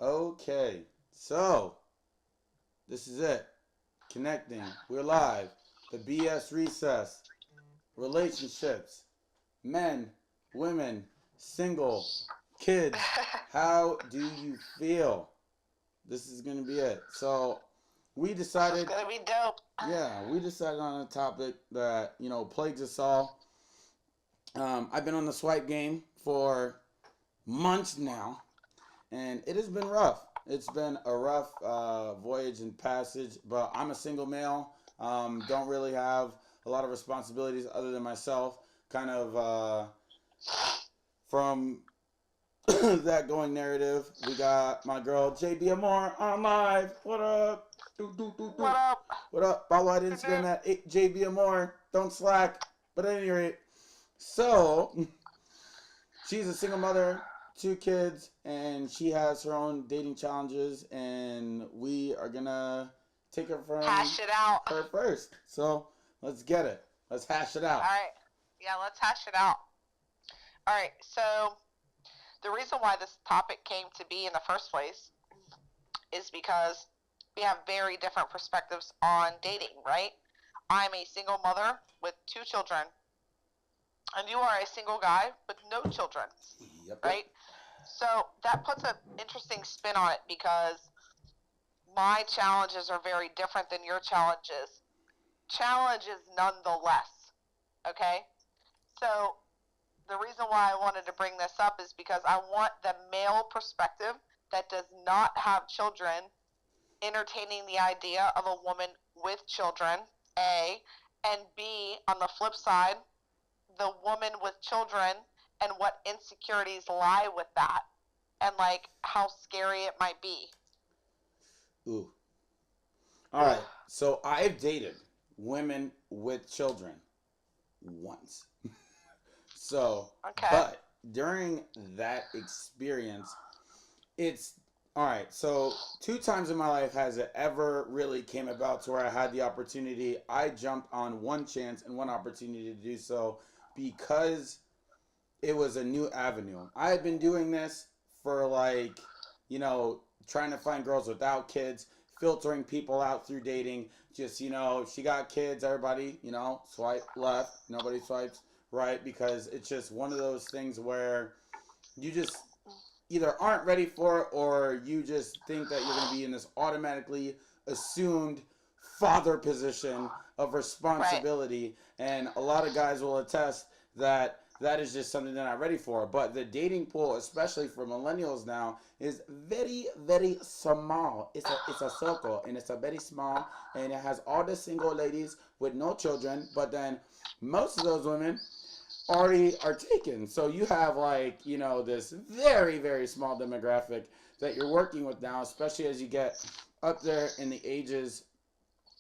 Okay, so this is it. Connecting. We're live. The BS recess. Relationships. Men, women, single, kids. How do you feel? This is gonna be it. So we This is decided, gonna be dope. yeah, we decided on a topic that plagues us all. I've been on the swipe game for months now, and it has been rough. It's been a rough voyage and passage, but I'm a single male. Don't really have a lot of responsibilities other than myself. Kind of from that going narrative, we got my girl JB Amore on live. What up? Do, do, do, What do. up? What up? Follow on Instagram at JB Amore. Don't slack. But at any rate, so she's a single mother, two kids, and she has her own dating challenges, and we are gonna take it from Hash it out. her first. So let's get it. Let's hash it out. Alright. Yeah, let's hash it out. Alright, so the reason why this topic came to be in the first place is because we have very different perspectives on dating, right? I'm a single mother with two children, and you are a single guy with no children, Yep. right? So that puts an interesting spin on it because my challenges are very different than your challenges. Challenges nonetheless, okay? So the reason why I wanted to bring this up is because I want the male perspective that does not have children entertaining the idea of a woman with children, A, and B, on the flip side, the woman with children and what insecurities lie with that and like how scary it might be. Ooh. All right. So I've dated women with children once. So, Okay. but during that experience, it's all right. So, two times in my life has it ever really came about to where I had the opportunity. I jumped on one chance and one opportunity to do so because it was a new avenue. I had been doing this for trying to find girls without kids, filtering people out through dating. Just, she got kids, everybody, swipe left, nobody swipes right because it's just one of those things where you just either aren't ready for it or you just think that you're going to be in this automatically assumed father position of Right. responsibility. And a lot of guys will attest that that is just something they're not ready for. But the dating pool, especially for millennials now, is very, very small. It's a circle and it's a very small, and it has all the single ladies with no children. But then most of those women already are taken. So you have this very, very small demographic that you're working with now, especially as you get up there in the ages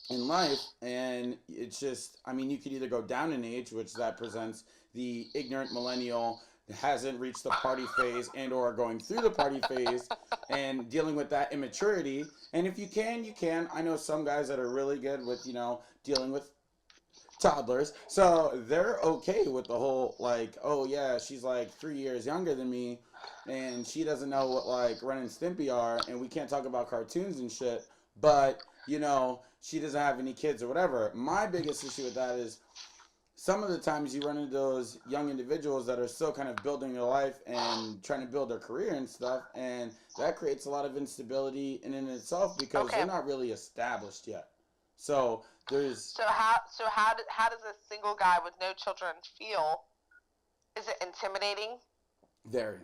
in life. And it's just, I mean, you could either go down in age, which that presents the ignorant millennial that hasn't reached the party phase and or going through the party phase and dealing with that immaturity. And if you can, you can. I know some guys that are really good with, dealing with toddlers. So they're okay with the whole like, oh yeah, she's like 3 years younger than me and she doesn't know what like Ren and Stimpy are and we can't talk about cartoons and shit, but she doesn't have any kids or whatever. My biggest issue with that is some of the times you run into those young individuals that are still kind of building their life and trying to build their career and stuff, and that creates a lot of instability in and itself because Okay. they're not really established yet. So there's So how does a single guy with no children feel? Is it intimidating? very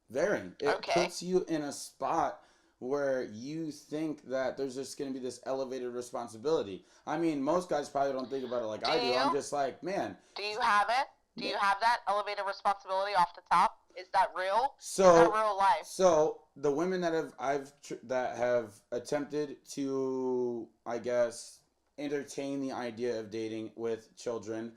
varying. It Okay. puts you in a spot where you think that there's just going to be this elevated responsibility. I mean, most guys probably don't think about it like Do I do. I'm you? just like, man. Do you have it? Do you have that elevated responsibility off the top? Is that real? Is that So, real life? so the women that that have attempted to, I guess, entertain the idea of dating with children,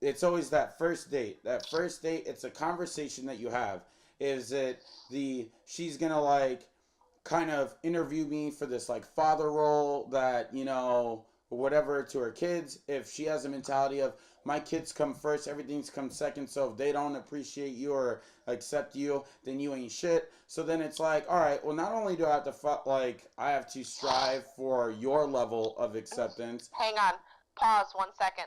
it's always that first date. That first date, it's a conversation that you have. Is it the she's gonna like kind of interview me for this like father role that whatever to her kids, if she has a mentality of my kids come first, everything's come second. So if they don't appreciate you or accept you, then you ain't shit. So then it's like, all right, well, not only do I have to like I have to strive for your level of acceptance. Hang on, pause 1 second,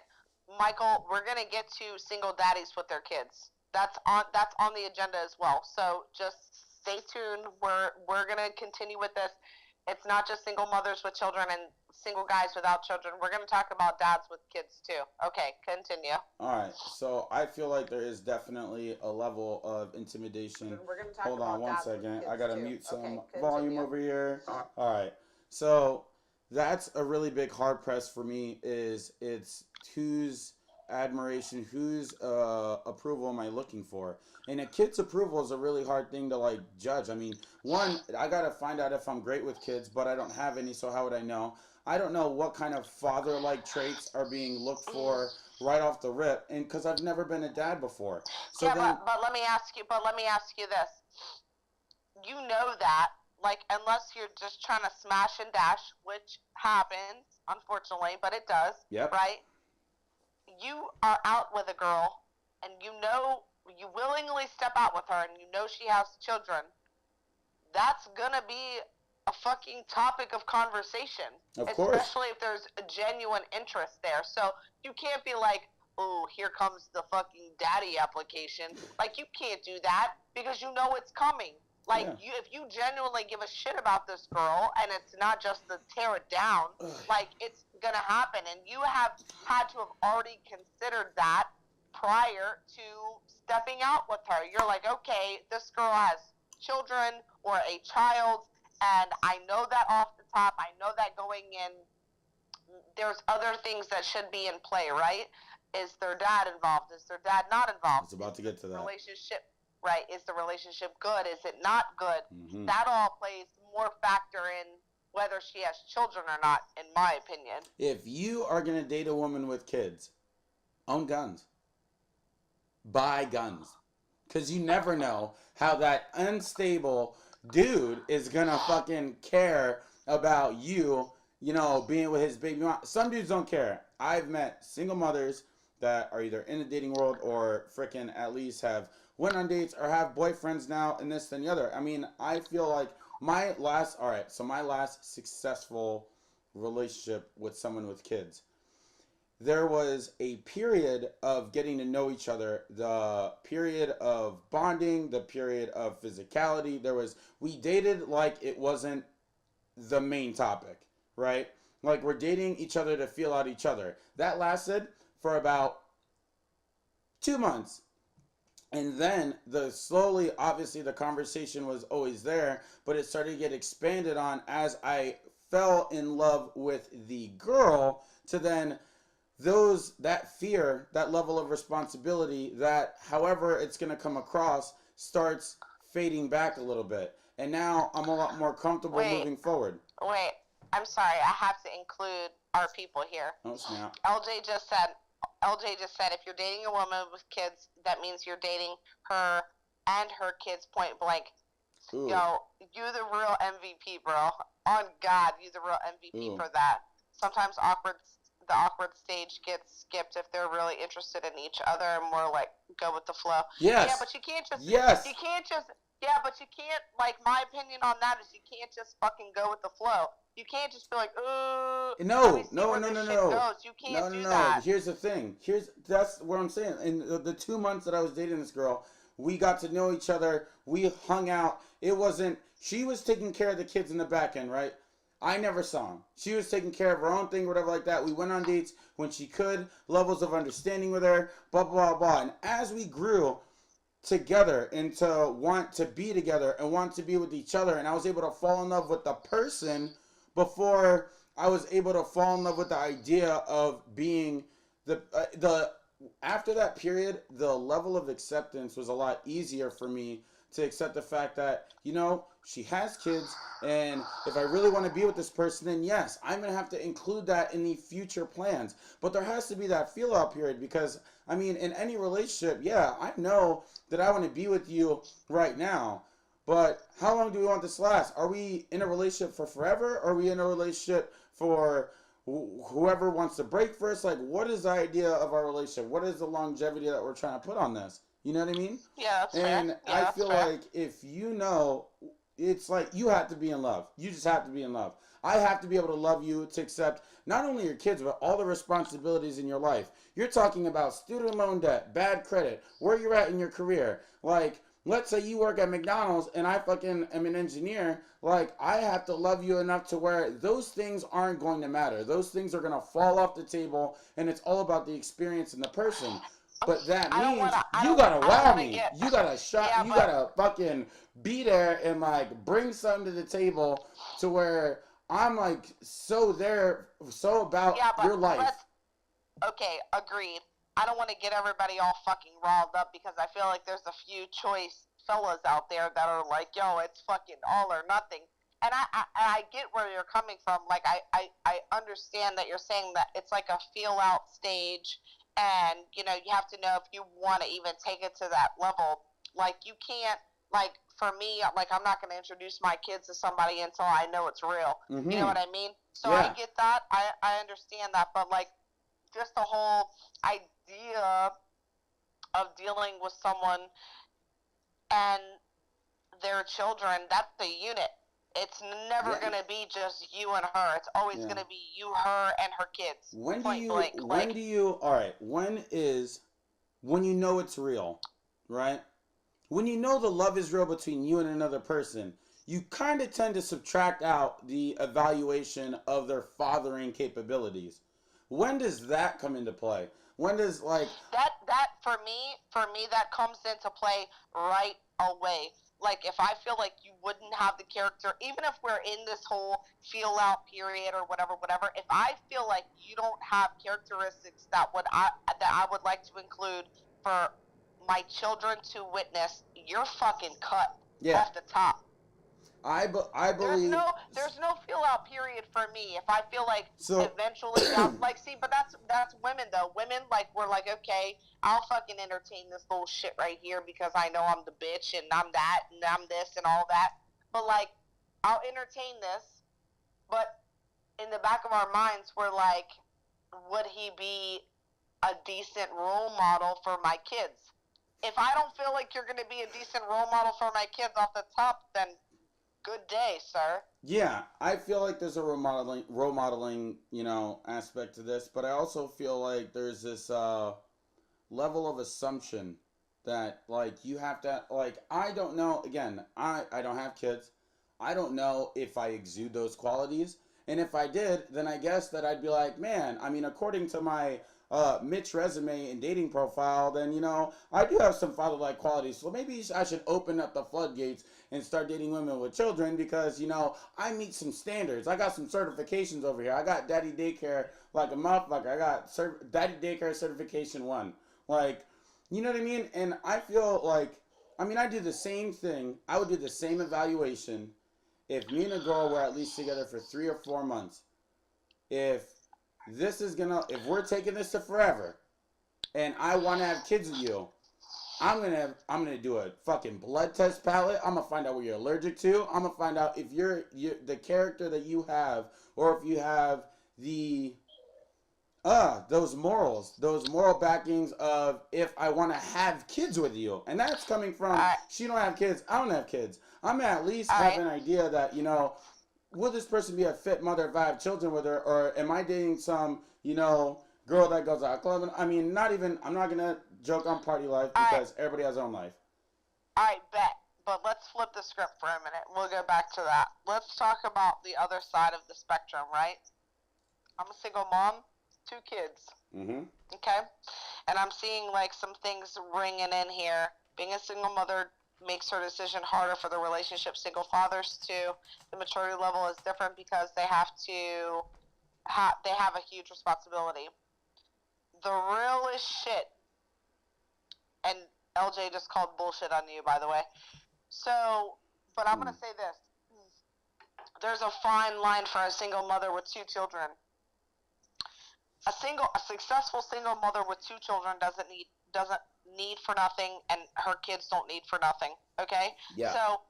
Michael. We're gonna get to single daddies with their kids. That's on the agenda as well. So just stay tuned. We're gonna continue with this. It's not just single mothers with children and single guys without children. We're gonna talk about dads with kids too. Okay, continue. All right, so I feel like there is definitely a level of intimidation. We're gonna talk Hold on about one dads with second. kids I gotta too. mute some Okay, volume continue. over here. All right, so that's a really big hard press for me. Is it's whose admiration, whose approval am I looking for? And a kid's approval is a really hard thing to like judge. I mean, one, I gotta find out if I'm great with kids, but I don't have any, so how would I know? I don't know what kind of father-like traits are being looked for right off the rip, and because I've never been a dad before. So yeah, then, but let me ask you. But let me ask you this. You know that, like, unless you're just trying to smash and dash, which happens, unfortunately, but it does. yep, Right? You are out with a girl, and you know you willingly step out with her, and you know she has children. That's gonna be a fucking topic of conversation, of course. especially if there's a genuine interest there. So you can't be like, oh, here comes the fucking daddy application. Like, you can't do that because you know it's coming. Like, Yeah. if you genuinely give a shit about this girl, and it's not just to tear it down, like, it's gonna happen. And you have had to have already considered that prior to stepping out with her. You're like, okay, this girl has children or a child, and I know that off the top. I know that going in, there's other things that should be in play, right? Is their dad involved? Is their dad not I involved? was about to get to that. Relationship, right? Is the relationship good? Is it not good? Mm-hmm. That all plays more factor in whether she has children or not, in my opinion. If you are gonna date a woman with kids, own guns, buy guns, because you never know how that unstable dude is gonna fucking care about you, you know, being with his baby mom. Some dudes don't care. I've met single mothers that are either in the dating world or freaking at least have went on dates or have boyfriends now and this and the other. I mean, I feel like my last successful relationship with someone with kids, there was a period of getting to know each other, the period of bonding, the period of physicality. We dated like it wasn't the main topic, right? Like, we're dating each other to feel out each other. That lasted for about 2 months. And then slowly, obviously, the conversation was always there, but it started to get expanded on as I fell in love with the girl, to then that fear, that level of responsibility, that however it's going to come across, starts fading back a little bit. And now I'm a lot more comfortable moving forward. Wait, I'm sorry. I have to include our people here. Oh, snap. LJ just said if you're dating a woman with kids, that means you're dating her and her kids point blank. Ooh. Yo, you the real MVP, bro. On God, you the real MVP for that. Sometimes the awkward stage gets skipped if they're really interested in each other and more like go with the flow. Yes. Yeah, but you can't just. Yes. You can't just. Yeah, but you can't. Like, my opinion on that is you can't just fucking go with the flow. You can't just be like, ooh. No. You can't do that. Here's the thing. That's what I'm saying. In the 2 months that I was dating this girl, we got to know each other. We hung out. She was taking care of the kids in the back end, right? I never saw him. She was taking care of her own thing, whatever like that. We went on dates when she could, levels of understanding with her, blah, blah, blah. And as we grew together and to want to be together and want to be with each other, and I was able to fall in love with the person before I was able to fall in love with the idea of being after that period, the level of acceptance was a lot easier for me to accept the fact that, you know, she has kids, and if I really want to be with this person, then yes, I'm going to have to include that in the future plans. But there has to be that feel out period, because, I mean, in any relationship, yeah, I know that I want to be with you right now, but how long do we want this to last? Are we in a relationship for forever, or are we in a relationship for whoever wants to break first, like, what is the idea of our relationship? What is the longevity that we're trying to put on this? You know what I mean? Yeah, that's fair. And Yeah, I that's feel fair. like if you know, it's like you have to be in love. You just have to be in love. I have to be able to love you to accept not only your kids, but all the responsibilities in your life. You're talking about student loan debt, bad credit, where you're at in your career. Like, let's say you work at McDonald's and I fucking am an engineer. Like, I have to love you enough to where those things aren't going to matter. Those things are going to fall off the table, and it's all about the experience and the person. But that I don't means wanna. you gotta I don't wow wanna me. get. You gotta shot. Yeah, You but gotta fucking be there and like bring something to the table to where I'm like so there, so about yeah, but your life. let's. Okay, agreed. I don't want to get everybody all fucking riled up because I feel like there's a few choice fellas out there that are like, yo, it's fucking all or nothing. And I get where you're coming from. Like, I understand that you're saying that it's like a feel out stage, and you have to know if you want to even take it to that level. Like, you can't, like, for me, like, I'm not going to introduce my kids to somebody until I know it's real. You know Mm-hmm. what I mean? So I Yeah. get that. I understand that. But, like, just the whole idea of dealing with someone and their children, that's a unit. It's never Yeah. going to be just you and her. It's always Yeah. going to be you, her, and her kids. When do Point you? blank. When Like, do you? All right. When you know it's real, right? When you know the love is real between you and another person, you kind of tend to subtract out the evaluation of their fathering capabilities. When does that come into play? When does like that for me that comes into play right away. Like, if I feel like you wouldn't have the character, even if we're in this whole feel out period or whatever, if I feel like you don't have characteristics that I would like to include for my children to witness, you're fucking cut yeah, off the top. I there's believe no there's no feel out period for me. If I feel like so. eventually down, like, see, but that's women though. Women, like, we're like, okay, I'll fucking entertain this little shit right here because I know I'm the bitch and I'm that and I'm this and all that. But, like, I'll entertain this, but in the back of our minds we're like, would he be a decent role model for my kids? If I don't feel like you're going to be a decent role model for my kids off the top, then good day, sir. Yeah, I feel like there's a role modeling, aspect to this, but I also feel like there's this level of assumption that like you have to like I don't know again I don't have kids. I don't know if I exude those qualities, and if I did, then I guess that I'd be like, man, I mean, according to my Mitch resume and dating profile, then I do have some father-like qualities, so maybe I should open up the floodgates and start dating women with children because I meet some standards. I got some certifications over here. I got daddy daycare like a motherfucker. I got daddy daycare certification 1. Like, you know what I mean? And I feel like, I mean, I do the same thing. I would do the same evaluation if me and a girl were at least together for 3 or 4 months. If if we're taking this to forever and I want to have kids with you, I'm gonna do a fucking blood test palette. I'm gonna find out what you're allergic to. I'm gonna find out if you're the character that you have, or if you have the those moral backings of if I want to have kids with you. And that's coming from Alright, she don't have kids, I don't have kids. I'm at least have alright. an idea that, will this person be a fit mother if I have children with her, or am I dating some, girl that goes out clubbing? I mean, not even, I'm not gonna joke on party life Alright, because everybody has their own life. alright, bet. But let's flip the script for a minute. We'll go back to that. Let's talk about the other side of the spectrum, right? I'm a single mom, 2 kids. Mm-hmm. Okay? And I'm seeing, like, some things ringing in here. Being a single mother makes her decision harder for the relationship. Single fathers, too. The maturity level is different because they have to they have a huge responsibility. The realest shit, and LJ just called bullshit on you, by the way. So, but I'm Mm. gonna say this: there's a fine line for a single mother with 2 children. A successful single mother with 2 children doesn't need for nothing, and her kids don't need for nothing. Okay, Yeah. so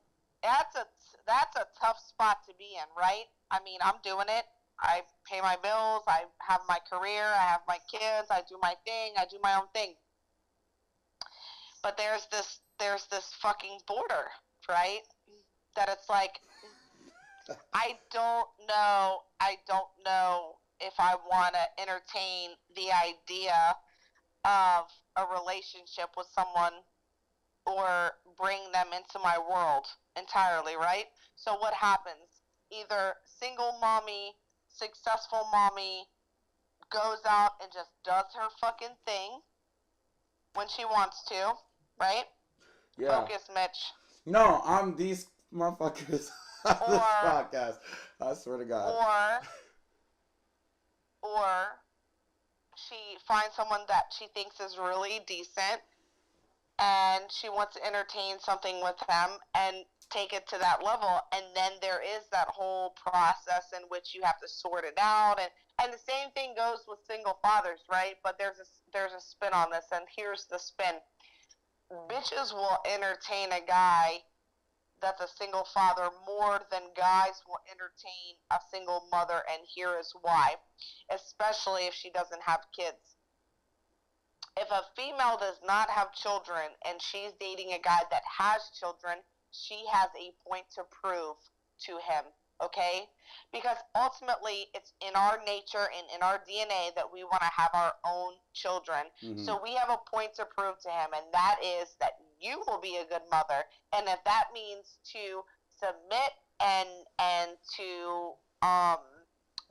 that's a tough spot to be in, right? I mean, I'm doing it. I pay my bills. I have my career. I have my kids. I do my thing. I do my own thing. But there's this fucking border, right? That it's like I don't know if I want to entertain the idea of a relationship with someone or bring them into my world entirely, right? So what happens? Either single mommy, successful mommy goes out and just does her fucking thing when she wants to, right? Yeah. Focus, Mitch. No, I'm these motherfuckers on this Or podcast. I swear to God. or or she finds someone that she thinks is really decent and she wants to entertain something with them and take it to that level, and then there is that whole process in which you have to sort it out, and the same thing goes with single fathers, right? But there's a spin on this, and here's the spin. Bitches will entertain a guy that's a single father more than guys will entertain a single mother, and here is why. Especially if she doesn't have kids. If a female does not have children and she's dating a guy that has children, she has a point to prove to him, okay? Because ultimately, it's in our nature and in our DNA that we want to have our own children. Mm-hmm. So we have a point to prove to him, and that is that you will be a good mother. And if that means to submit and to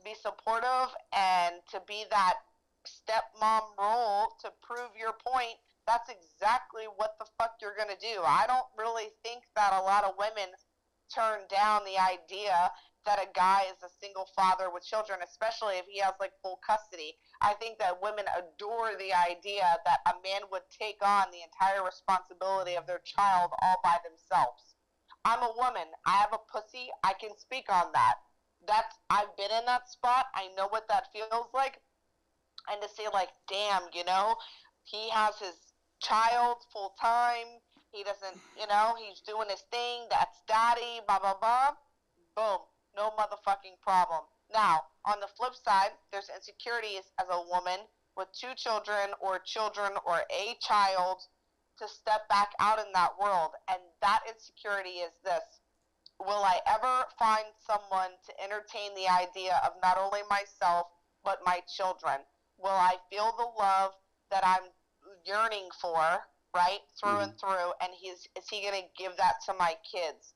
be supportive and to be that stepmom role to prove your point, that's exactly what the fuck you're going to do. I don't really think that a lot of women turn down the idea that a guy is a single father with children, especially if he has like full custody. I think that women adore the idea that a man would take on the entire responsibility of their child all by themselves. I'm a woman. I have a pussy. I can speak on that. I've been in that spot. I know what that feels like. And to say like, damn, he has his child full time. He doesn't, he's doing his thing. That's daddy, blah, blah, blah. Boom. No motherfucking problem. Now, on the flip side, there's insecurities as a woman with 2 children or a child to step back out in that world. And that insecurity is this. Will I ever find someone to entertain the idea of not only myself, but my children? Will I feel the love that I'm yearning for, right, through and through, and is he going to give that to my kids?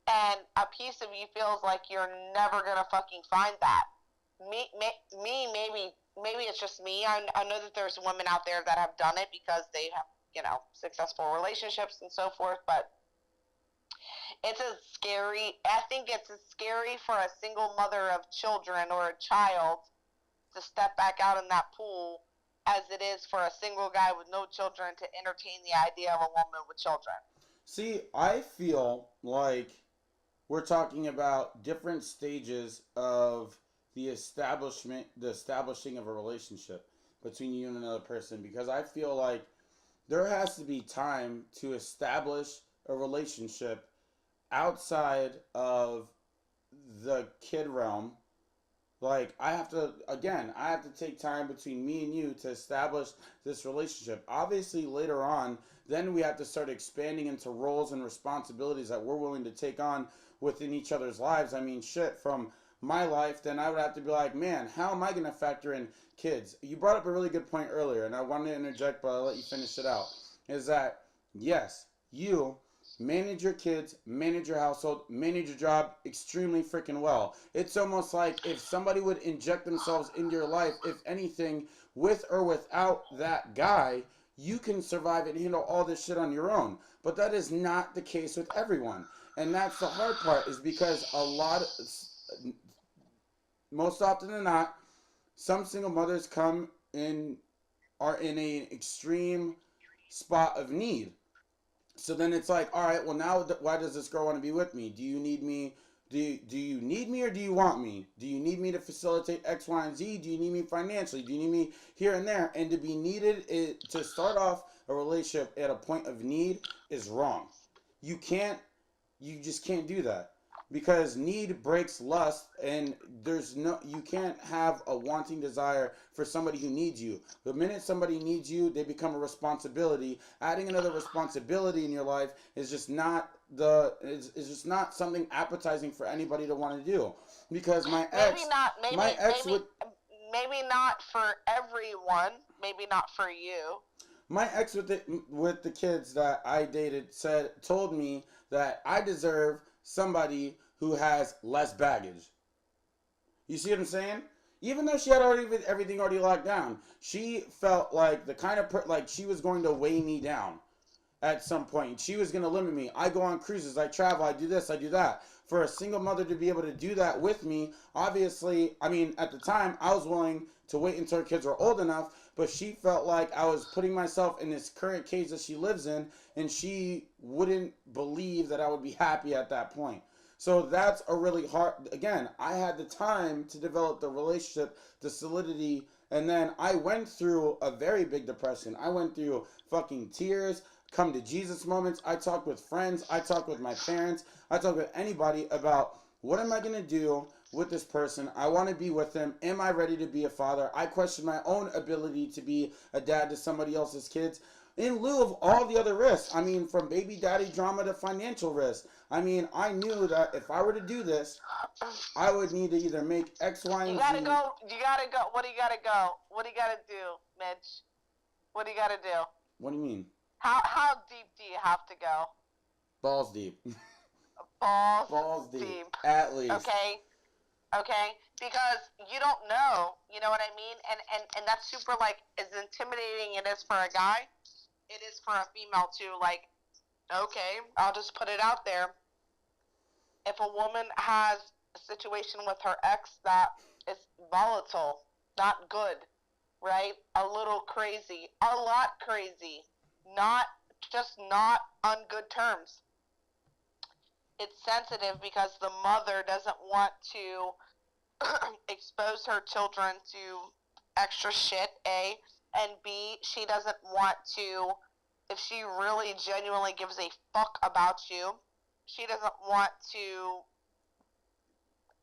And a piece of you feels like you're never going to fucking find that. Maybe it's just me. I know that there's women out there that have done it because they have, successful relationships and so forth, but I think it's as scary for a single mother of children or a child to step back out in that pool as it is for a single guy with no children to entertain the idea of a woman with children. See, I feel like we're talking about different stages of the establishing of a relationship between you and another person, because I feel like there has to be time to establish a relationship outside of the kid realm. Like, I have to take time between me and you to establish this relationship. Obviously, later on, then we have to start expanding into roles and responsibilities that we're willing to take on within each other's lives. I mean, shit, from my life, then I would have to be like, man, how am I going to factor in kids? You brought up a really good point earlier, and I wanted to interject, but I'll let you finish it out. Is that, yes, you manage your kids, manage your household, manage your job extremely freaking well. It's almost like if somebody would inject themselves into your life, if anything, with or without that guy, you can survive and handle all this shit on your own. But that is not the case with everyone. And that's the hard part, is because most often than not, some single mothers are in an extreme spot of need. So then it's like, all right, well now, why does this girl want to be with me? Do you need me? Do you need me or do you want me? Do you need me to facilitate X, Y, and Z? Do you need me financially? Do you need me here and there? And to be needed, to start off a relationship at a point of need is wrong. You just can't do that. because need breaks lust, and you can't have a wanting desire for somebody who needs you. The minute somebody needs you, they become a responsibility. Adding another responsibility in your life is just not is just not something appetizing for anybody to want to do. Because Maybe not. my ex Maybe would maybe not for everyone. Maybe not for you. my ex with the kids that I dated told me that I deserve somebody who has less baggage. You see what I'm saying? Even though she had already everything already locked down, she felt like the kind of like she was going to weigh me down at some point. She was going to limit me. I go on cruises, I travel, I do this, I do that. For a single mother to be able to do that with me, obviously, I mean, at the time, I was willing to wait until her kids were old enough, but she felt like I was putting myself in this current cage that she lives in, and she wouldn't believe that I would be happy at that point. So that's a really hard. Again, I had the time to develop the relationship, the solidity, and then I went through a very big depression. I went through fucking tears, come to Jesus moments. I talked with friends. I talked with my parents. I talked with anybody about what am I going to do with this person? I want to be with them. Am I ready to be a father? I question my own ability to be a dad to somebody else's kids in lieu of all the other risks. I mean, from baby daddy drama to financial risk. I mean, I knew that if I were to do this, I would need to either make X, Y, and You Z. gotta go. You gotta go. What do you gotta go? What do you gotta do, Mitch? What do you gotta do? What do you mean? How deep do you have to go? Balls deep. Balls, Balls deep. deep. At least. Okay, because you don't know. You know what I mean? And that's super, like, as intimidating it is for a guy, it is for a female too. Like, okay, I'll just put it out there. If a woman has a situation with her ex that is volatile, not good, right? A little crazy, a lot crazy, not not on good terms. It's sensitive because the mother doesn't want to expose her children to extra shit, A, and B, she doesn't want to, if she really genuinely gives a fuck about you, she doesn't want to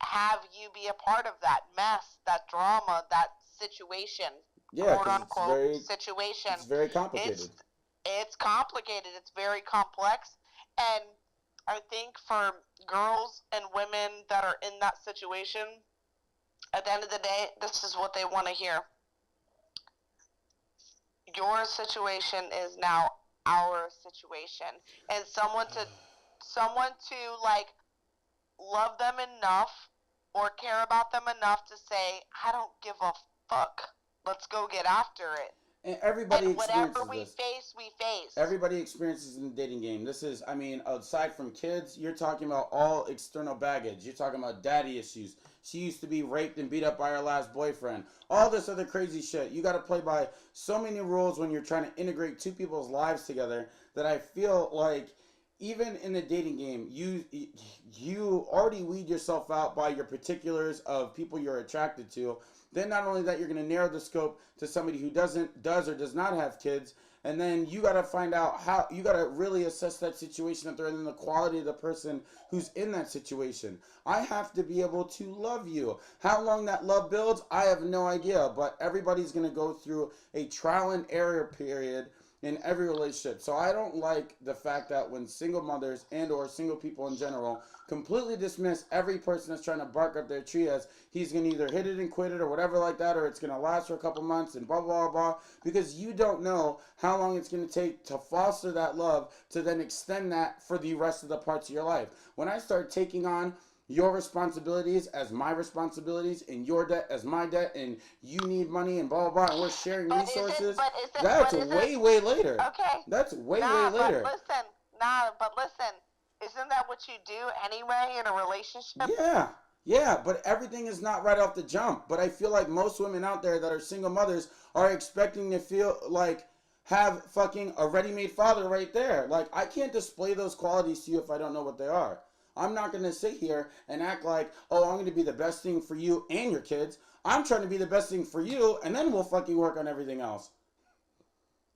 have you be a part of that mess, that drama, that situation, Yeah, quote because unquote situation. it's very complicated. It's complicated. It's very complex, and I think for girls and women that are in that situation, at the end of the day, this is what they want to hear. Your situation is now our situation, and someone to like love them enough or care about them enough to say, I don't give a fuck. Let's go get after it. And everybody And whatever experiences we this. face, we face. Everybody experiences in the dating game. This is, I mean, aside from kids, you're talking about all external baggage. You're talking about daddy issues. She used to be raped and beat up by her last boyfriend. All this other crazy shit. You got to play by so many rules when you're trying to integrate two people's lives together that I feel like even in the dating game, you already weed yourself out by your particulars of people you're attracted to. Then not only that, you're going to narrow the scope to somebody who does or does not have kids. And then you got to find out how, you got to really assess that situation that they're in, and the quality of the person who's in that situation. I have to be able to love you. How long that love builds, I have no idea. But everybody's going to go through a trial and error period in every relationship. So I don't like the fact that when single mothers and or single people in general completely dismiss every person that's trying to bark up their tree as he's going to either hit it and quit it or whatever like that, or it's going to last for a couple months and blah, blah, blah, because you don't know how long it's going to take to foster that love to then extend that for the rest of the parts of your life. When I start taking on your responsibilities as my responsibilities and your debt as my debt and you need money and blah, blah, blah, and we're sharing resources, that's way, way later. Okay. That's way, way later. But listen, isn't that what you do anyway in a relationship? Yeah, but everything is not right off the jump. But I feel like most women out there that are single mothers are expecting to feel like have fucking a ready-made father right there. Like, I can't display those qualities to you if I don't know what they are. I'm not going to sit here and act like, oh, I'm going to be the best thing for you and your kids. I'm trying to be the best thing for you, and then we'll fucking work on everything else.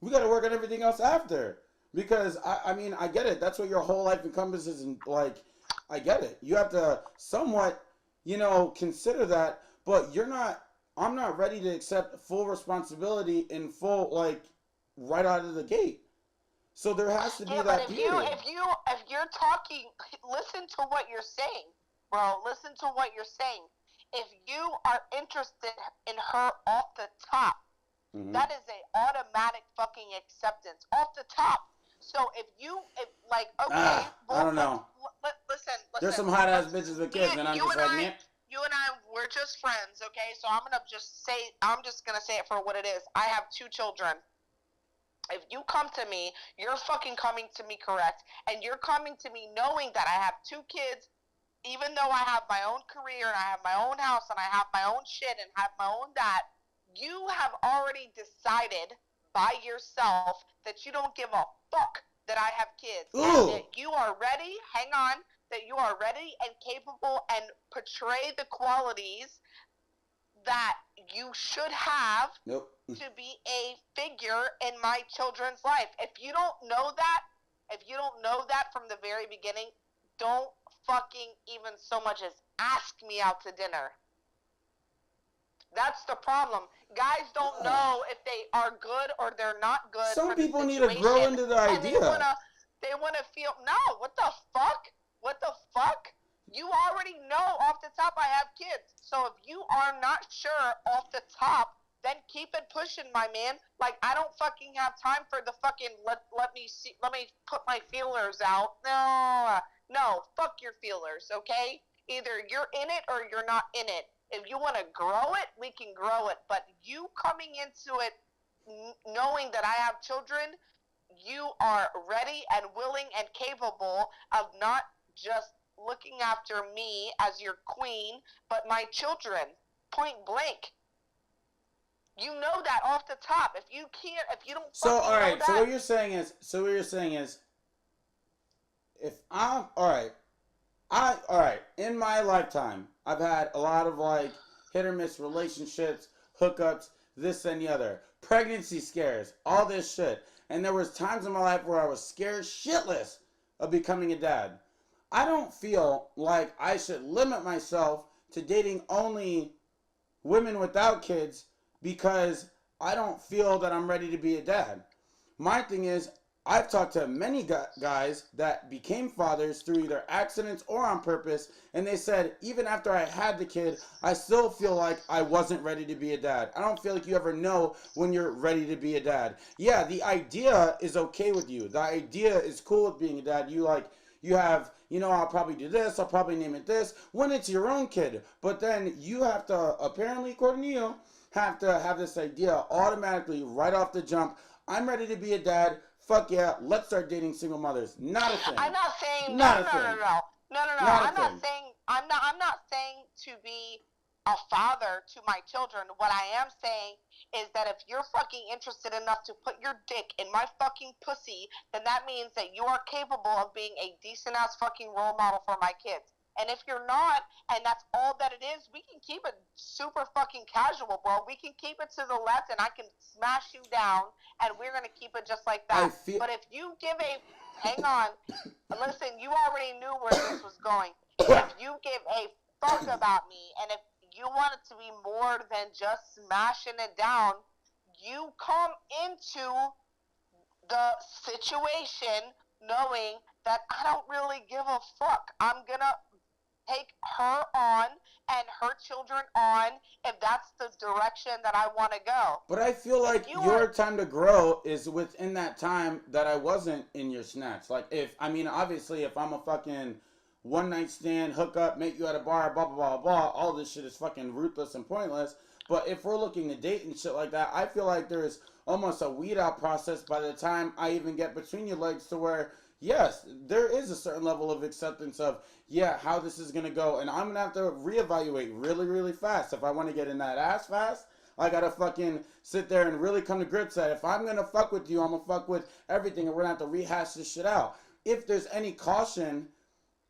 We got to work on everything else after. Because, I mean, I get it. That's what your whole life encompasses, and, like, I get it. You have to somewhat, consider that, but I'm not ready to accept full responsibility in full, like, right out of the gate. So there has to be Yeah, but that period. if you're talking, listen to what you're saying, bro. Listen to what you're saying. If you are interested in her off the top, Hmm. that is a automatic fucking acceptance off the top. So if like, okay, I well, don't know. listen, There's listen. some hot ass Let's bitches with me, kids, and I'm you just and like, I, man. we're just friends, okay? So I'm just gonna say it for what it is. I have 2 children. If you come to me, you're fucking coming to me correct, and you're coming to me knowing that I have 2 kids, even though I have my own career and I have my own house and I have my own shit and have my own that. You have already decided by yourself that you don't give a fuck that I have kids, and Ooh. that you are ready, hang on, that you are ready and capable and portray the qualities that you should have Nope. to be a figure in my children's life. If you don't know that from the very beginning, don't fucking even so much as ask me out to dinner. That's the problem. Guys don't know if they are good or they're not good Some for the people need to grow situation, into the and idea. they wanna feel no. What the fuck? What the fuck? You already know off the top I have kids. So if you are not sure off the top, then keep it pushing, my man. Like, I don't fucking have time for the fucking let me put my feelers out. No, fuck your feelers, okay? Either you're in it or you're not in it. If you want to grow it, we can grow it. But you coming into it knowing that I have children, you are ready and willing and capable of not just looking after me as your queen, but my children. Point blank. You know that off the top. If you don't So fucking all know right. that, So what you're saying is, if I'm all right, all right. In my lifetime, I've had a lot of like hit or miss relationships, hookups, this and the other, pregnancy scares, all this shit. And there was times in my life where I was scared shitless of becoming a dad. I don't feel like I should limit myself to dating only women without kids because I don't feel that I'm ready to be a dad. My thing is, I've talked to many guys that became fathers through either accidents or on purpose, and they said, even after I had the kid, I still feel like I wasn't ready to be a dad. I don't feel like you ever know when you're ready to be a dad. Yeah, the idea is okay with you. The idea is cool with being a dad. You have, I'll probably do this, I'll probably name it this, when it's your own kid. But then you have to, apparently, according to you, have to have this idea automatically right off the jump. I'm ready to be a dad. Fuck yeah, let's start dating single mothers. Not a thing. I'm not saying Not a thing. No. Not a I'm not thing. saying I'm not saying to be a father to my children. What I am saying is that if you're fucking interested enough to put your dick in my fucking pussy, then that means that you are capable of being a decent ass fucking role model for my kids. And if you're not, and that's all that it is, we can keep it super fucking casual, bro. We can keep it to the left, and I can smash you down, and we're gonna keep it just like I that. feel. But if you give a, hang on, listen, you already knew where this was going. If you give a fuck about me, and if you want it to be more than just smashing it down, you come into the situation knowing that I don't really give a fuck. I'm gonna take her on and her children on if that's the direction that I want to go. But I feel like your time to grow is within that time that I wasn't in your snatch. Like, obviously, if I'm a fucking one night stand, hook up, meet you at a bar, blah, blah, blah, blah, all this shit is fucking ruthless and pointless. But if we're looking to date and shit like that, I feel like there's almost a weed out process by the time I even get between your legs to where, yes, there is a certain level of acceptance of, yeah, how this is going to go. And I'm going to have to reevaluate really, really fast. If I want to get in that ass fast, I got to fucking sit there and really come to grips that if I'm going to fuck with you, I'm going to fuck with everything. And we're going to have to rehash this shit out. If there's any caution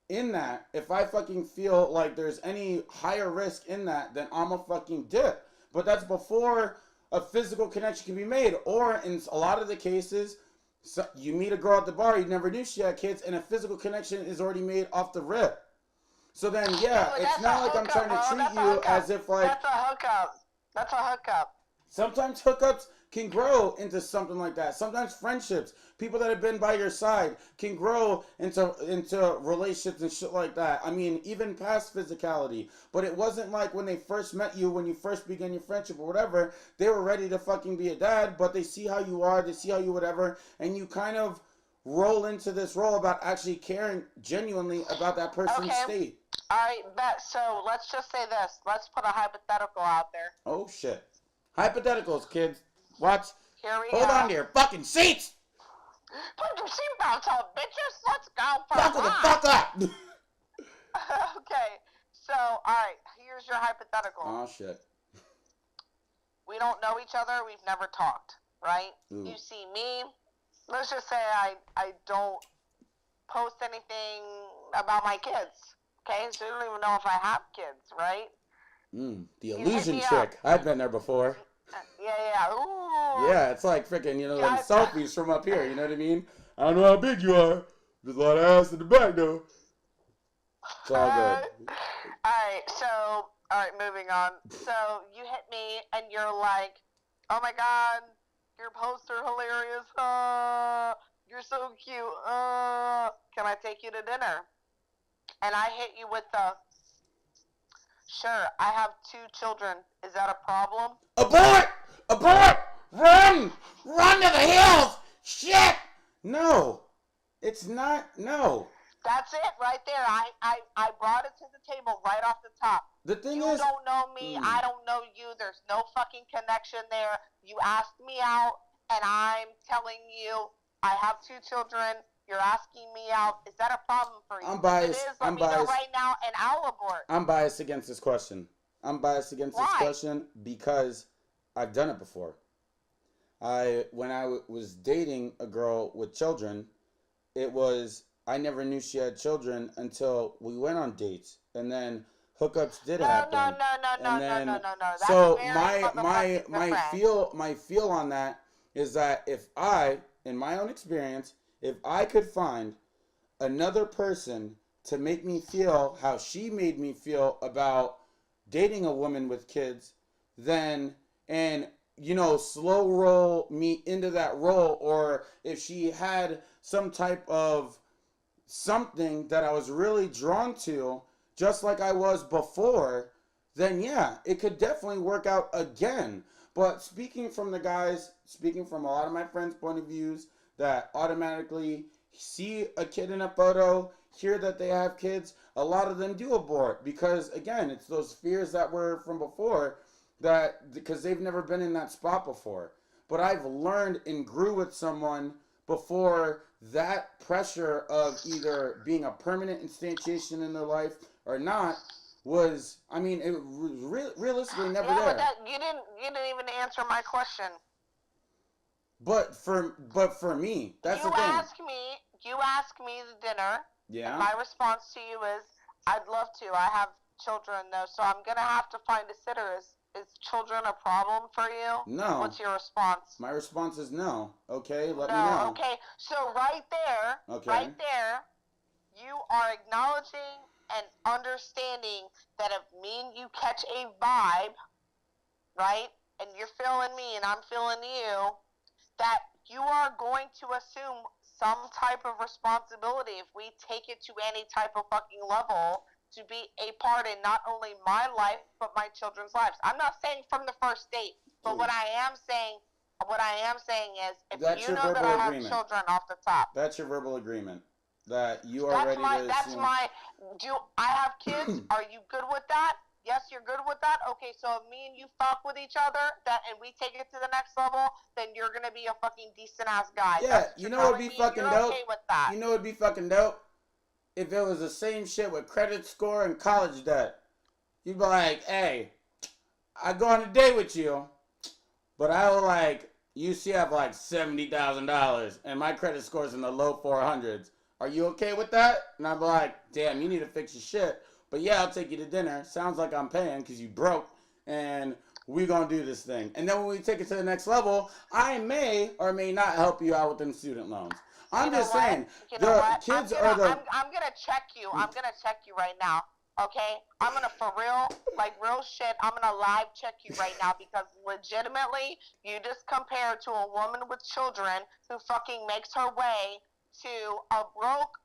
in that, if I fucking feel like there's any higher risk in that, then I'm a fucking dip. But that's before a physical connection can be made. Or in a lot of the cases, so you meet a girl at the bar, you never knew she had kids, and a physical connection is already made off the rip. So then, Yeah, yeah, but it's that's a not like I'm hookup, trying to bro. treat That's a you hookup. as if like That's a hookup. That's a hookup. sometimes hookups can grow into something like that. Sometimes friendships, people that have been by your side, can grow into relationships and shit like that. I mean, even past physicality. But it wasn't like when they first met you, when you first began your friendship or whatever, they were ready to fucking be a dad, but they see how you are, they see how you whatever, and you kind of roll into this role about actually caring genuinely about that person's Okay. state. All right, bet. So let's just say this. Let's put a hypothetical out there. Oh shit. Hypotheticals, kids. Watch. Here we Hold go. on to your fucking seats. Put your seatbelts on, bitches. Let's go for a Buckle the ride. fuck up. Okay. So, all right. Here's your hypothetical. Oh shit. We don't know each other. We've never talked, right? Ooh. You see me. Let's just say I don't post anything about my kids. Okay, so you don't even know if I have kids, right? The illusion trick. I've been there before. Yeah. Ooh. Yeah, it's like freaking, them Yeah, selfies from up here, you know what I mean? I don't know how big you are. There's a lot of ass in the back, though. It's all good. Alright, moving on. So, you hit me, and you're like, oh my god, your posts are hilarious. You're so cute. Can I take you to dinner? And I hit you with the, sure, I have 2 children. Is that a problem? Abort! Abort! Run! Run to the hills! Shit! No. It's not. No. That's it right there. I brought it to the table right off the top. The thing You is, don't know me. I don't know you. There's no fucking connection there. You asked me out, and I'm telling you I have 2 children. You're asking me out. Is that a problem for you? I'm biased. If it is, let me know right now, and I'll abort. I'm biased against this question. I'm biased against this question because I've done it before. When I was dating a girl with children, I never knew she had children until we went on dates, and then hookups did happen. No. That's So very my feel on that is that if I, in my own experience, if I could find another person to make me feel how she made me feel about dating a woman with kids, then slow roll me into that role, or if she had some type of something that I was really drawn to, just like I was before, then yeah, it could definitely work out again. But speaking from a lot of my friends' point of views that automatically see a kid in a photo, hear that they have kids, a lot of them do abort because, again, it's those fears that were from before, that because they've never been in that spot before. But I've learned and grew with someone before that pressure of either being a permanent instantiation in their life or not was, it was realistically never there. But you didn't even answer my question. But for me, that's the thing. You ask me the dinner. Yeah. And my response to you is, I'd love to. I have children though, so I'm gonna have to find a sitter. Is children a problem for you? No. What's your response? My response is no. Okay, let me know. Okay, so right there, you are acknowledging and understanding that if me and you catch a vibe, right, and you're feeling me and I'm feeling you, that you are going to assume some type of responsibility if we take it to any type of fucking level to be a part in not only my life but my children's lives. I'm not saying from the first date, but what I am saying is if that's you know that I have children off the top. That's your verbal agreement. That you are ready to assume. Do I have kids? Are you good with that? Yes, you're good with that? Okay, so if me and you fuck with each other and we take it to the next level, then you're going to be a fucking decent-ass guy. Yeah, you know what would be fucking dope? Okay with that. You know what would be fucking dope? If it was the same shit with credit score and college debt. You'd be like, hey, I go on a date with you, but I will you see I have $70,000 and my credit score's in the low 400s. Are you okay with that? And I'd be like, damn, you need to fix your shit. But yeah, I'll take you to dinner. Sounds like I'm paying because you broke. And we're going to do this thing. And then when we take it to the next level, I may or may not help you out with them student loans. I'm just saying, the kids are the... I'm going to check you. I'm going to check you right now. Okay, I'm gonna for real, like real shit. I'm gonna live check you right now because legitimately, you just compared to a woman with children who fucking makes her way to a broke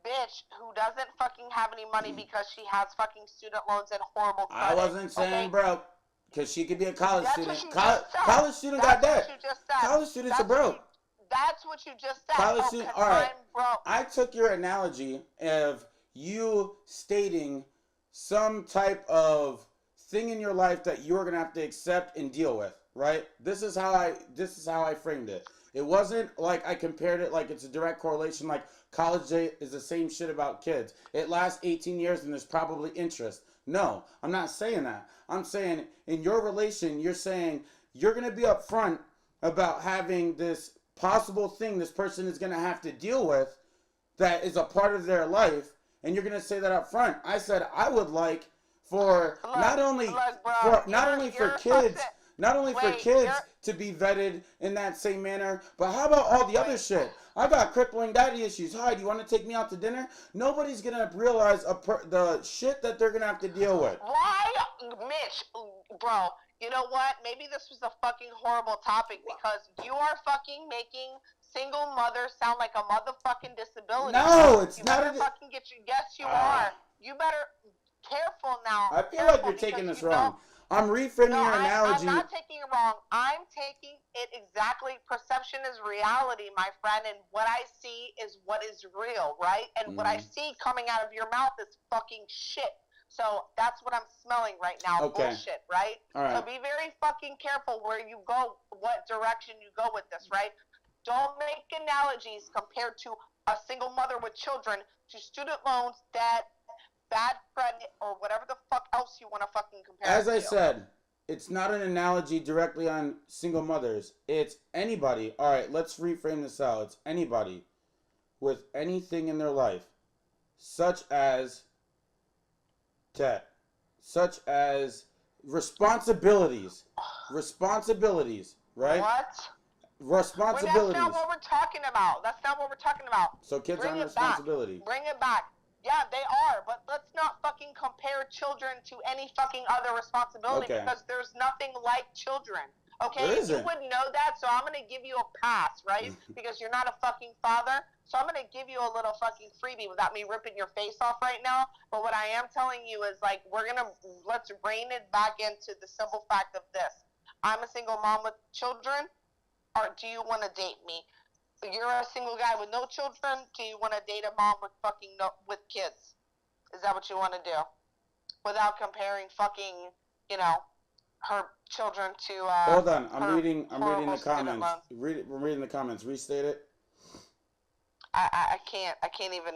bitch who doesn't fucking have any money because she has fucking student loans and horrible I credit. wasn't saying Okay, broke, because she could be a college that's what student. you College, just said. college student got That's what debt. you just said. College students are That's what you. broke. That's what you just said. College Oh, student. cause All right. I'm broke. I took your analogy of you stating some type of thing in your life that you're gonna have to accept and deal with, right? This is how I framed it. It wasn't like I compared it like it's a direct correlation, like college is the same shit about kids. It lasts 18 years and there's probably interest. No, I'm not saying that. I'm saying in your relation, you're saying you're gonna be upfront about having this possible thing this person is gonna have to deal with that is a part of their life, and you're gonna say that up front. I said I would like for not only for kids, to be vetted in that same manner, but how about all the other shit? I got crippling daddy issues. Hi, do you want to take me out to dinner? Nobody's gonna realize the shit that they're gonna have to deal with. Why, Mitch, bro? You know what? Maybe this was a fucking horrible topic because you are fucking making single mothers sound like a motherfucking disability. No, it's you not. Better fucking get you. Yes, you are. You better careful now. I feel like you're taking this wrong. I'm reframing your analogy. I'm not taking it wrong. I'm taking it exactly. Perception is reality, my friend, and what I see is what is real, right? And what I see coming out of your mouth is fucking shit. So that's what I'm smelling right now. Okay. Bullshit, right? All right. So be very fucking careful where you go, what direction you go with this, right? Don't make analogies compared to a single mother with children to student loans, debt, bad credit, or whatever the fuck else you want to fucking compare. As I said, it's not an analogy directly on single mothers. It's anybody. All right, let's reframe this out. It's anybody with anything in their life, such as debt, such as responsibilities, right? What? Responsibilities. That's not what we're talking about. So kids aren't a responsibility. Bring it back. Yeah, they are, but let's not fucking compare children to any fucking other responsibility because there's nothing like children. Okay, you wouldn't know that, so I'm gonna give you a pass, right? Because you're not a fucking father. So I'm gonna give you a little fucking freebie without me ripping your face off right now. But what I am telling you is like let's rein it back into the simple fact of this. I'm a single mom with children, or do you want to date me? You're a single guy with no children. Do you want to date a mom with with kids? Is that what you want to do? Without comparing fucking, her children to. Hold on, I'm reading the comments. We're reading the comments. Restate it. I can't even.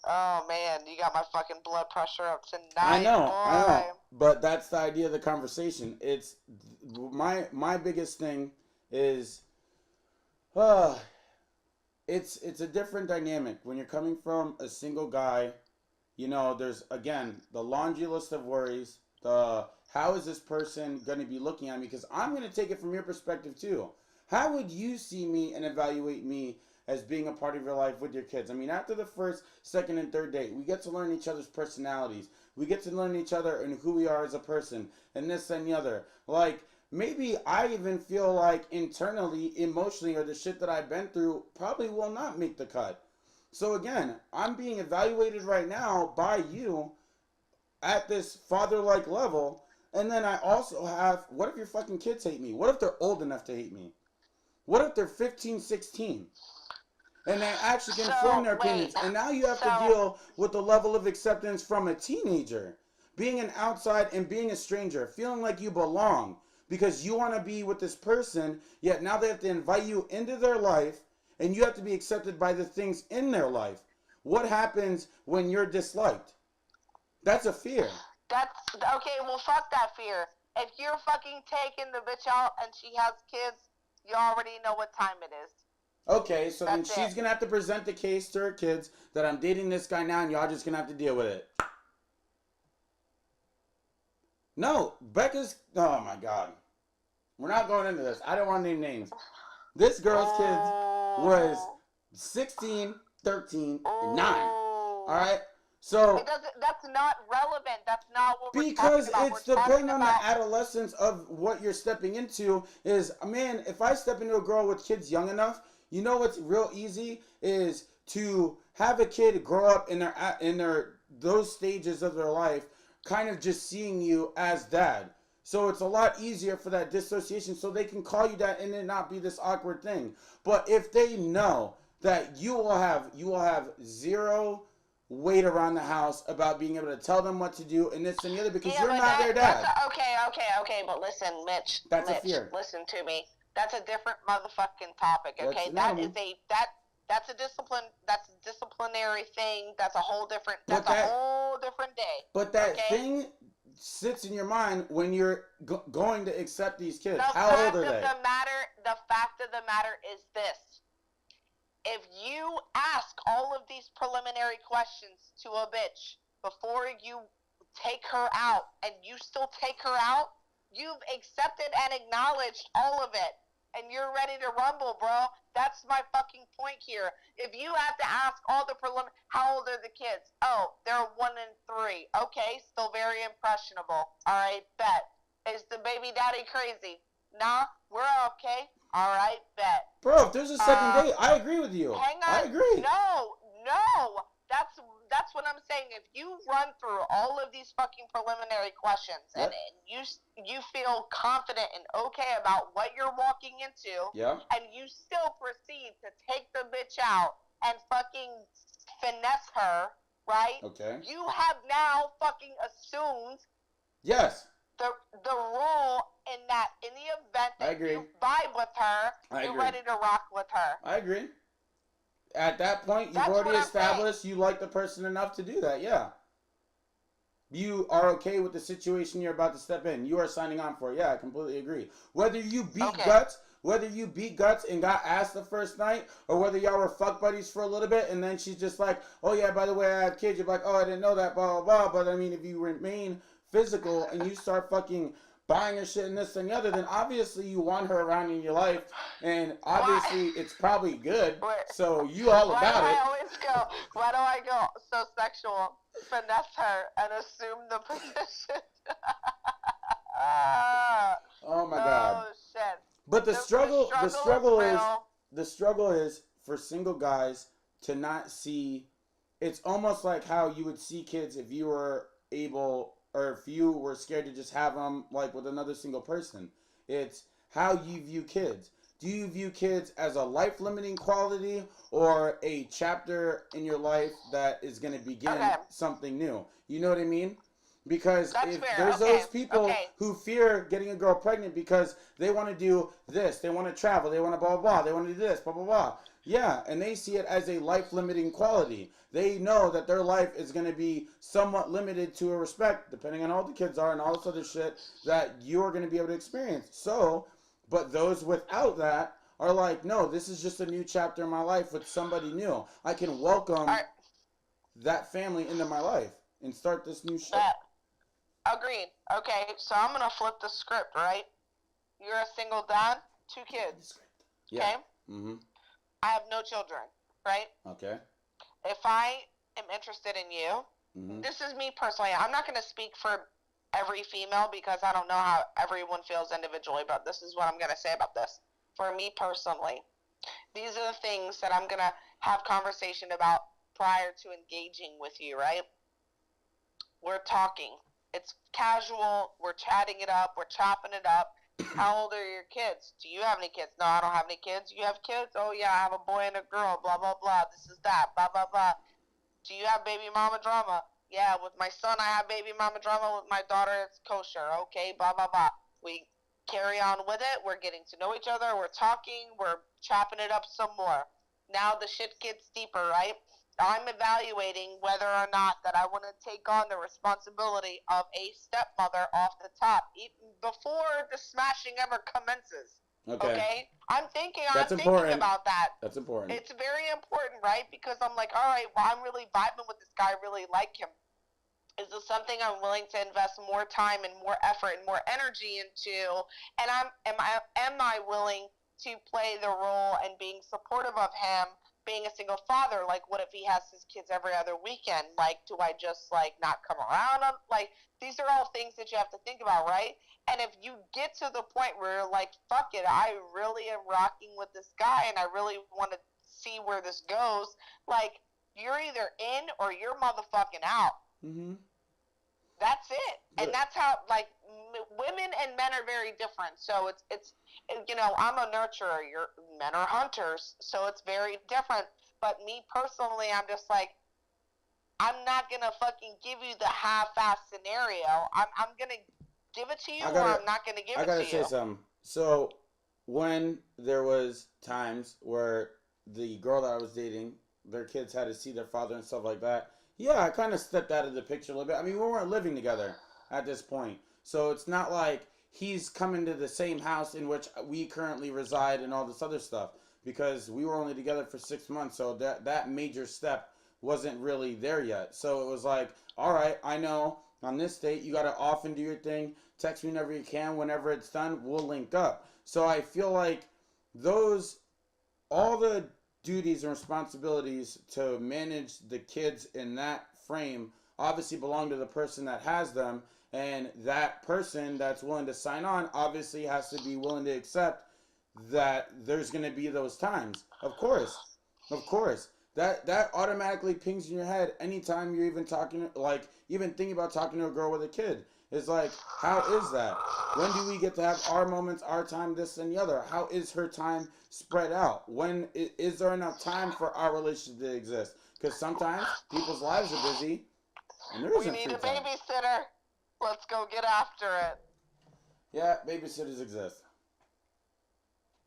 Oh man, you got my fucking blood pressure up tonight. I know. But that's the idea of the conversation. It's my biggest thing is. It's a different dynamic when you're coming from a single guy. There's again the laundry list of worries. How is this person going to be looking at me? Because I'm going to take it from your perspective too. How would you see me and evaluate me as being a part of your life with your kids? I mean, after the first, second, and third date, we get to learn each other's personalities. We get to learn each other and who we are as a person, and this and the other. Like. Maybe I even feel like internally, emotionally, or the shit that I've been through probably will not make the cut. So again, I'm being evaluated right now by you at this father-like level. And then I also have, what if your fucking kids hate me? What if they're old enough to hate me? What if they're 15, 16? And they actually can form their opinions. And now you have to deal with the level of acceptance from a teenager. Being an outside and being a stranger. Feeling like you belong. Because you want to be with this person, yet now they have to invite you into their life, and you have to be accepted by the things in their life. What happens when you're disliked? That's a fear. That's, okay, well, fuck that fear. If you're fucking taking the bitch out and she has kids, you already know what time it is. Okay, so then she's going to have to present the case to her kids that I'm dating this guy now, and y'all just going to have to deal with it. No, Becca's, oh my God. We're not going into this. I don't want to name names. This girl's kids was 16, 13, and 9. All right? So It doesn't. That's not relevant. That's not what we're talking because about. it's We're talking depending on the about. adolescence of what you're stepping into. Is, man, if I step into a girl with kids young enough, you know what's real easy is to have a kid grow up in their those stages of their life, kind of just seeing you as dad. So it's a lot easier for that dissociation, so they can call you dad and it not be this awkward thing. But if they know that you will have zero weight around the house about being able to tell them what to do and this and the other, because Yeah, you're but not their dad. okay. But listen, Mitch, That's a fear. listen to me. That's a different motherfucking topic. That's Okay, an that is animal. that's a discipline. That's a disciplinary thing. That's a whole different. But That's a that whole different day. but that Okay. thing sits in your mind when you're going to accept these kids. The How old fact are of they? the fact of the matter is this: if you ask all of these preliminary questions to a bitch before you take her out, and you still take her out, you've accepted and acknowledged all of it, and you're ready to rumble, bro. That's my fucking point here. If you have to ask all the how old are the kids? Oh, they're 1 and 3. Okay, still very impressionable. All right, bet. Is the baby daddy crazy? Nah, we're okay. All right, bet. Bro, if there's a second date, I agree with you. Hang on. I agree. No. That's what I'm saying. If you run through all of these fucking preliminary questions, Yep. and you feel confident and okay about what you're walking into, Yeah. and you still proceed to take the bitch out and fucking finesse her, right? Okay. You have now fucking assumed Yes. the rule in the event I that agree. you vibe with her, I you're agree. ready to rock with her. I agree. At that point, you've That's already what I'm established you like the person enough to do that. Yeah. You are okay with the situation you're about to step in. You are signing on for it. Yeah, I completely agree. Whether you beat guts and got ass the first night, or whether y'all were fuck buddies for a little bit, and then she's just like, oh yeah, by the way, I have kids. You're like, oh, I didn't know that, blah, blah, blah. But I mean, if you remain physical and you start fucking buying her shit and this and the other, then obviously you want her around in your life, and obviously it's probably good. So you all about it. Why do I go so sexual? Finesse her and assume the position. Oh my god. Oh shit. But the struggle is for single guys to not see. It's almost like how you would see kids if you were able, or if you were scared to just have them like with another single person. It's how you view kids. Do you view kids as a life-limiting quality or a chapter in your life that is going to begin something new? You know what I mean? Because if there's those people who fear getting a girl pregnant because they want to do this, they want to travel, they want to blah, blah, blah, they want to do this, blah, blah, blah. Yeah, and they see it as a life-limiting quality. They know that their life is going to be somewhat limited to a respect, depending on how old the kids are and all this other shit that you're going to be able to experience. So, but those without that are like, no, this is just a new chapter in my life with somebody new. I can welcome that family into my life and start this new shit. Agreed. Okay, so I'm going to flip the script, right? You're a single dad, 2 kids. Yeah. Okay? Mm-hmm. I have no children, right? Okay. If I am interested in you, this is me personally. I'm not going to speak for every female because I don't know how everyone feels individually, but this is what I'm going to say about this. For me personally, these are the things that I'm going to have conversation about prior to engaging with you, right? We're talking. It's casual. We're chatting it up. We're chopping it up. How old are your kids? Do you have any kids? No, I don't have any kids. You have kids? Oh, yeah, I have a boy and a girl. Blah, blah, blah. This is that. Blah, blah, blah. Do you have baby mama drama? Yeah, with my son, I have baby mama drama. With my daughter, it's kosher. Okay, blah, blah, blah. We carry on with it. We're getting to know each other. We're talking. We're chopping it up some more. Now the shit gets deeper, right? I'm evaluating whether or not that I want to take on the responsibility of a stepmother off the top, even before the smashing ever commences. Okay? I'm thinking about that. That's important. It's very important, right? Because I'm like, all right, well, I'm really vibing with this guy. I really like him. Is this something I'm willing to invest more time and more effort and more energy into? And am I willing to play the role and being supportive of him being a single father, like, what if he has his kids every other weekend? Like, do I just, like, not come around on, like, these are all things that you have to think about, right? And if you get to the point where you're like, fuck it, I really am rocking with this guy and I really want to see where this goes, like, you're either in or you're motherfucking out. Mm-hmm. That's it. And that's how, like, women and men are very different. So it's you know, I'm a nurturer. Men are hunters. So it's very different. But me personally, I'm just like, I'm not going to fucking give you the half-ass scenario. I'm going to give it to you or I'm not going to give I it to gotta you. say something. So, when there was times where the girl that I was dating, their kids had to see their father and stuff like that, yeah, I kind of stepped out of the picture a little bit. I mean, we weren't living together at this point. So, it's not like he's coming to the same house in which we currently reside and all this other stuff. Because we were only together for 6 months. So, that major step wasn't really there yet. So, it was like, all right, I know on this date, you got to often do your thing. Text me whenever you can. Whenever it's done, we'll link up. So I feel like those, all the duties and responsibilities to manage the kids in that frame obviously belong to the person that has them. And that person that's willing to sign on obviously has to be willing to accept that there's going to be those times. Of course. Of course. That automatically pings in your head anytime you're even talking, like, even thinking about talking to a girl with a kid. It's like, how is that? When do we get to have our moments, our time, this and the other? How is her time spread out? When is there enough time for our relationship to exist? Because sometimes people's lives are busy, and there isn't We need free a time. babysitter. Let's go get after it. Yeah, babysitters exist.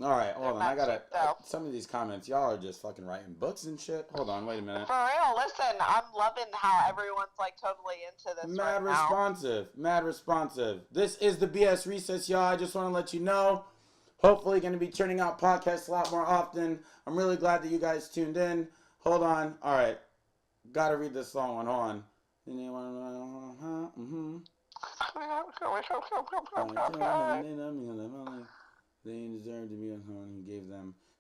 All right, hold on. I gotta. Some of these comments, y'all are just fucking writing books and shit. Hold on, wait a minute. For real, listen, I'm loving how everyone's like totally into this. Mad right responsive, now. Mad responsive. This is the BS Recess, y'all. I just want to let you know. Hopefully, going to be turning out podcasts a lot more often. I'm really glad that you guys tuned in. Hold on. All right, gotta read this long one. Hold on. They deserve to be someone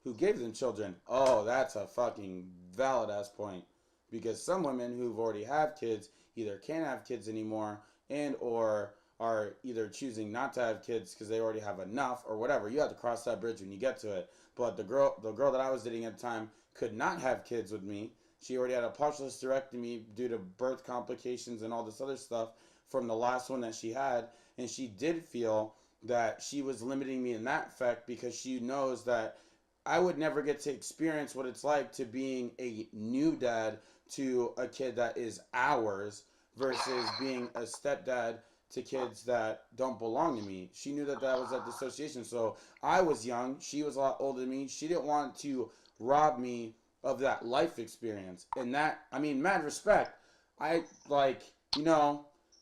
who gave them children. Oh, that's a fucking valid ass point. Because some women who've already have kids either can't have kids anymore and or are either choosing not to have kids because they already have enough or whatever. You have to cross that bridge when you get to it. But the girl that I was dating at the time could not have kids with me. She already had a partial hysterectomy due to birth complications and all this other stuff from the last one that she had. And she did feel that she was limiting me in that effect because she knows that I would never get to experience what it's like to being a new dad to a kid that is ours versus being a stepdad to kids that don't belong to me. She knew that was that dissociation. So I was young. She was a lot older than me. She didn't want to rob me of that life experience. And that, I mean, mad respect. I, like,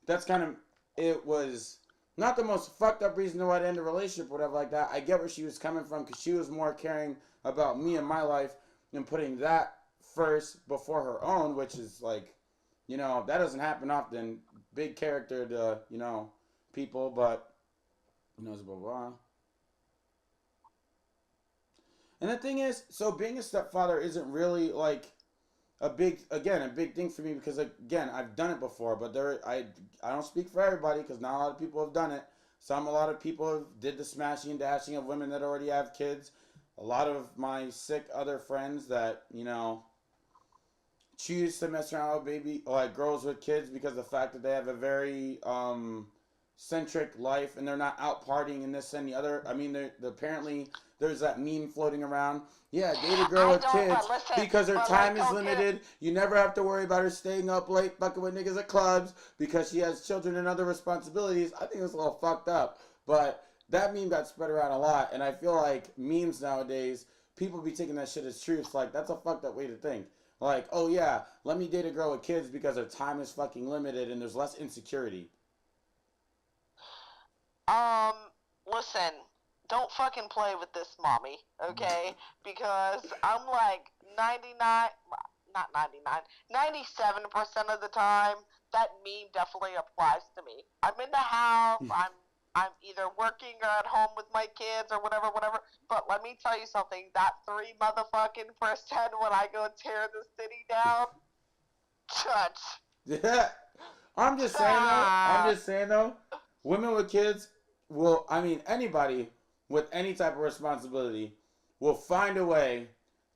that's kind of, it was not the most fucked up reason why to end a relationship or whatever like that. I get where she was coming from because she was more caring about me and my life and putting that first before her own, which is like, that doesn't happen often. Big character to, people, but, blah, blah. And the thing is, so being a stepfather isn't really like a big thing for me because, again, I've done it before, but I don't speak for everybody because not a lot of people have done it. A lot of people have did the smashing and dashing of women that already have kids. A lot of my sick other friends that, choose to mess around with girls with kids because of the fact that they have a very centric life and they're not out partying and this and the other. I mean, apparently there's that meme floating around. Yeah, date a girl with kids because her time is limited. You never have to worry about her staying up late fucking with niggas at clubs because she has children and other responsibilities. I think it's a little fucked up, but that meme got spread around a lot, and I feel like memes nowadays, people be taking that shit as truth. Like, that's a fucked up way to think. Like, oh yeah, let me date a girl with kids because her time is fucking limited and there's less insecurity. Listen, don't fucking play with this, mommy, okay? Because I'm like 97% of the time, that meme definitely applies to me. I'm in the house, I'm I'm either working or at home with my kids or whatever. But let me tell you something. That 3 motherfucking percent when I go tear the city down, touch. Yeah. I'm just saying though. Women with kids will. I mean, anybody with any type of responsibility will find a way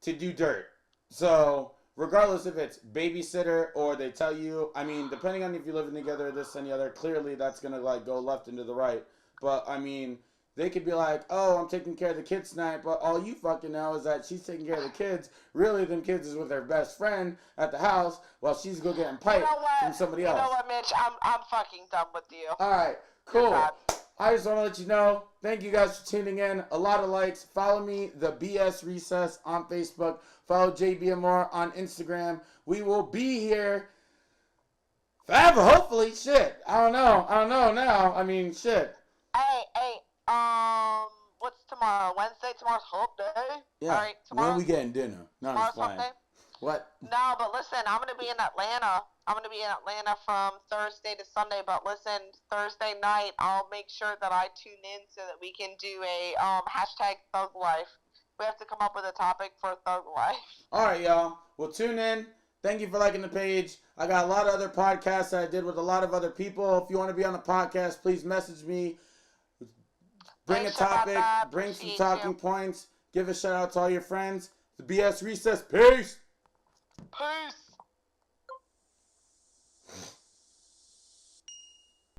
to do dirt. So regardless if it's babysitter or they tell you, I mean, depending on if you're living together, this and the other, clearly that's gonna like go left and to the right. But I mean, they could be like, oh, I'm taking care of the kids tonight, but all you fucking know is that she's taking care of the kids. Really, them kids is with her best friend at the house while she's go getting piped from somebody else. You know what, Mitch? I'm fucking done with you. All right, cool. I just want to let you know, thank you guys for tuning in. A lot of likes. Follow me, the BS Recess on Facebook. Follow JBMR on Instagram. We will be here forever, hopefully. Shit. I don't know now. I mean, shit. Hey, what's tomorrow? Wednesday? Tomorrow's Hope Day? Yeah. All right, tomorrow. When we getting dinner? No, I'm just playing. What? No, but listen, I'm going to be in Atlanta. I'm going to be in Atlanta from Thursday to Sunday. But listen, Thursday night, I'll make sure that I tune in so that we can do a hashtag Thug Life. We have to come up with a topic for Thug Life. All right, y'all. Well, tune in. Thank you for liking the page. I got a lot of other podcasts that I did with a lot of other people. If you want to be on the podcast, please message me. Bring a topic. Bring some talking points. Give a shout out to all your friends. The BS Recess. Peace. Peace.